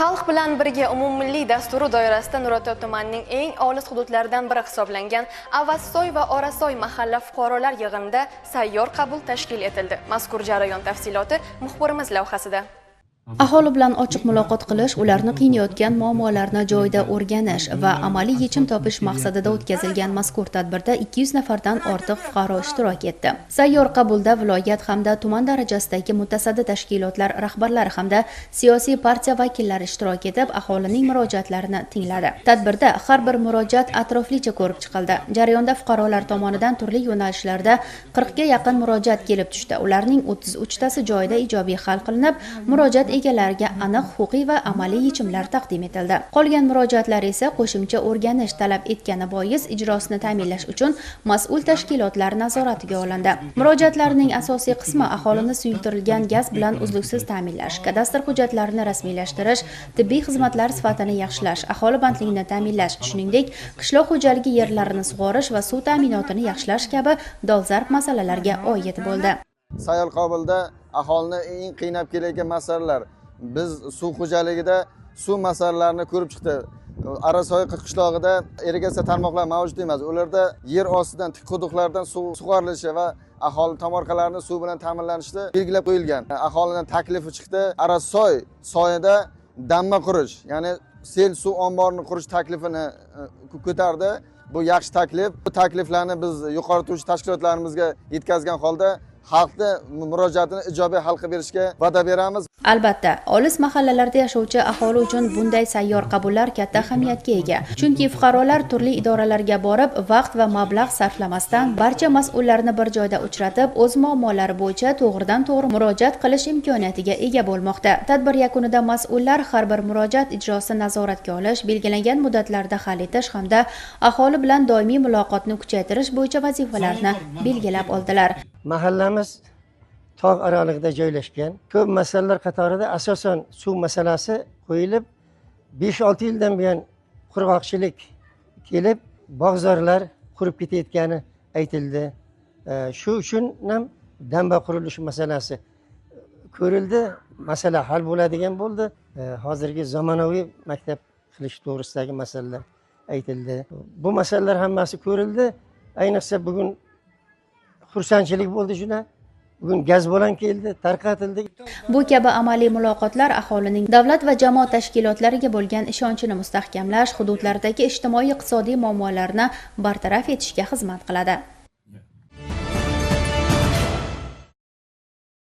Xalq bilan birga umummilliy dasturi doirasida Nurota tumanining eng olis hududlaridan biri hisoblangan Avazsoy va Orasoy mahalla fuqarolar yig'inida sayyor qabul tashkil etildi. Mazkur jarayon tafsiloti muxbirimiz lavhasida. Aholi bilan ochiq muloqot qilish, ularni qiynayotgan muammolarni joyida o'rganish va amaliy yechim topish maqsadida o'tkazilgan mazkur tadbirda 200 nafardan ortiq fuqaro ishtirok etdi. Sayyor qabulda viloyat hamda tuman darajasidagi mutasaddi tashkilotlar rahbarlari hamda siyosiy partiya vakillari ishtirok etib, aholining murojaatlarini tingladi. Tadbirda har bir murojaat atroflicha ko'rib chiqildi. Jarayonda fuqarolar tomonidan turli yo'nalishlarda 40 ga yaqin murojaat kelib tushdi. Ularning 33 tasi joyida ijobiy hal qilinib, murojaat egalariga aniq huquqiy va amaliy yechimlar taqdim etildi. Qolgan murojaatlar esa qo'shimcha o'rganish talab etgani bois ijrosini ta'minlash uchun mas'ul tashkilotlar nazoratiga olindi. Murojaatlarning asosiy qismi aholini suyultirilgan gaz bilan uzluksiz ta'minlash, kadastr hujjatlarini rasmiylashtirish, tibbiy xizmatlar sifatini yaxshilash, aholi bandligini ta'minlash, shuningdek, qishloq xo'jaligi yerlarini sug'orish va suv ta'minotini yaxshilash kabi dolzarb masalalarga oid bo'ldi. Sayyor qabulda aholini eng qiynab kelayotgan masalalar, biz suv xo'jaligida suv masalalarini ko'rib chiqdi. Arasoy qishlog'ida irrigatsiya tarmoqlari mavjud emas. Ularda yer ostidan tik quduqlardan suv sug'orilishi va aholi tomorqalarini suv bilan ta'minlanishda belgilab qo'yilgan. Aholidan taklifi chiqdi. Arasoy soyida damma qurish, ya'ni sel suv omborini qurish taklifini ko'tardi. Bu yaxshi taklif. Bu takliflarni biz yuqori turuvchi tashkilotlarimizga yetkazgan holda xalqni murojaatini ijobiy hal qilib berishga va'da beramiz. Albatta, olis mahallalarda yashovchi aholi uchun bunday sayyor qabullar katta ahamiyatga ega. Chunki fuqarolar turli idoralarga borib, vaqt va mablag' sarflamasdan barcha mas'ullarni bir joyda uchratib, o'z muammolari bo'yicha to'g'ridan-to'g'ri murojaat qilish imkoniyatiga ega bo'lmoqda. Tadbir yakunida mas'ullar har bir murojaat ijrosini nazoratga olish, belgilangan muddatlarda hal etish hamda aholi bilan doimiy muloqotni kuchaytirish bo'yicha vazifalarni belgilab oldilar. Mahallamiz tog' oralig'ida joylashgan. Ko'p masalalar qatorida asosan suv masalasi qo'yilib, 5-6 yildan buyon qurg'oqchilik kelib, bog'zorlar qurib ketayotgani aytildi. Shu uchun ham damba qurilishi masalasi ko'rildi. Masala hal bo'ladigan bo'ldi. Hozirgi zamonaviy maktab qilish to'g'risidagi masalalar aytildi. Bu masalalar hammasi ko'rildi. Ayniqsa bugun xursandchilik bo'ldi shuna. Bugun gaz bolan keldi, tarqatildi. Bu kabi amaliy muloqotlar aholining davlat va jamoat tashkilotlariga bo'lgan ishonchini mustahkamlash, hududlardagi ijtimoiy-iqtisodiy muammolarni bartaraf etishga xizmat qiladi.